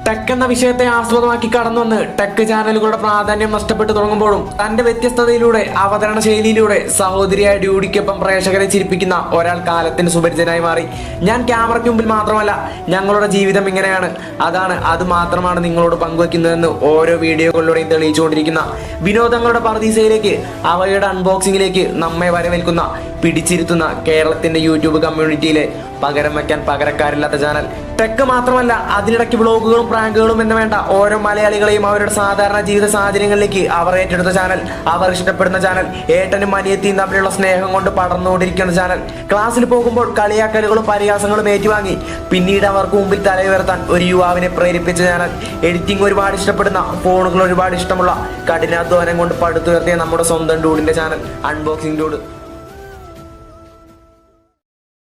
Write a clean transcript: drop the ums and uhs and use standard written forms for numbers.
Tech എന്ന വിഷയത്തെ ആസ്പദമാക്കി കടന്നു വന്ന് ടെക് ചാനലുകളുടെ പ്രാധാന്യം നഷ്ടപ്പെട്ടു തുടങ്ങുമ്പോഴും തന്റെ വ്യത്യസ്തതയിലൂടെ അവതരണ ശൈലിയിലൂടെ സഹോദരിയായ ഡ്യൂഡിക്കൊപ്പം പ്രേക്ഷകരെ ചിരിപ്പിക്കുന്ന ഒരാൾ കാലത്തിന് സുപരിചിതനായി മാറി. ഞാൻ ക്യാമറയ്ക്ക് മുമ്പിൽ മാത്രമല്ല, ഞങ്ങളുടെ ജീവിതം ഇങ്ങനെയാണ്, അത് മാത്രമാണ് നിങ്ങളോട് പങ്കുവെക്കുന്നതെന്ന് ഓരോ വീഡിയോകളിലൂടെയും തെളിയിച്ചുകൊണ്ടിരിക്കുന്ന വിനോദങ്ങളുടെ പർദീസയിലേക്ക്, അവയുടെ അൺബോക്സിംഗിലേക്ക് നമ്മെ വരവേൽക്കുന്ന, പിടിച്ചിരുത്തുന്ന കേരളത്തിന്റെ യൂട്യൂബ് കമ്മ്യൂണിറ്റിയിലെ പകരം വയ്ക്കാൻ പകരക്കാരില്ലാത്ത ചാനൽ. ടെക് മാത്രമല്ല, അതിനിടയ്ക്ക് വ്ളോഗുകളും പ്രാങ്കുകളും എന്ന് വേണ്ട ഓരോ മലയാളികളെയും അവരുടെ സാധാരണ ജീവിത സാഹചര്യങ്ങളിലേക്ക് അവർ ഏറ്റെടുത്ത ചാനൽ, അവർ ഇഷ്ടപ്പെടുന്ന ചാനൽ, ഏട്ടനും അനിയത്തിയും തമ്മിലുള്ള സ്നേഹം കൊണ്ട് പടർന്നുകൊണ്ടിരിക്കുന്ന ചാനൽ. ക്ലാസ്സിൽ പോകുമ്പോൾ കളിയാക്കലുകളും പരിഹാസങ്ങളും ഏറ്റുവാങ്ങി പിന്നീട് അവർക്ക് മുമ്പിൽ തലയുയർത്താൻ ഒരു യുവാവിനെ പ്രേരിപ്പിച്ച ചാനൽ. എഡിറ്റിംഗ് ഒരുപാട് ഇഷ്ടപ്പെടുന്ന, ഫോണുകൾ ഒരുപാട് ഇഷ്ടമുള്ള, കഠിനാധ്വാനം കൊണ്ട് പടുത്തുയർത്തിയ നമ്മുടെ സ്വന്തം ഡൂഡിന്റെ ചാനൽ അൺബോക്സിംഗ് ഡൂഡ്.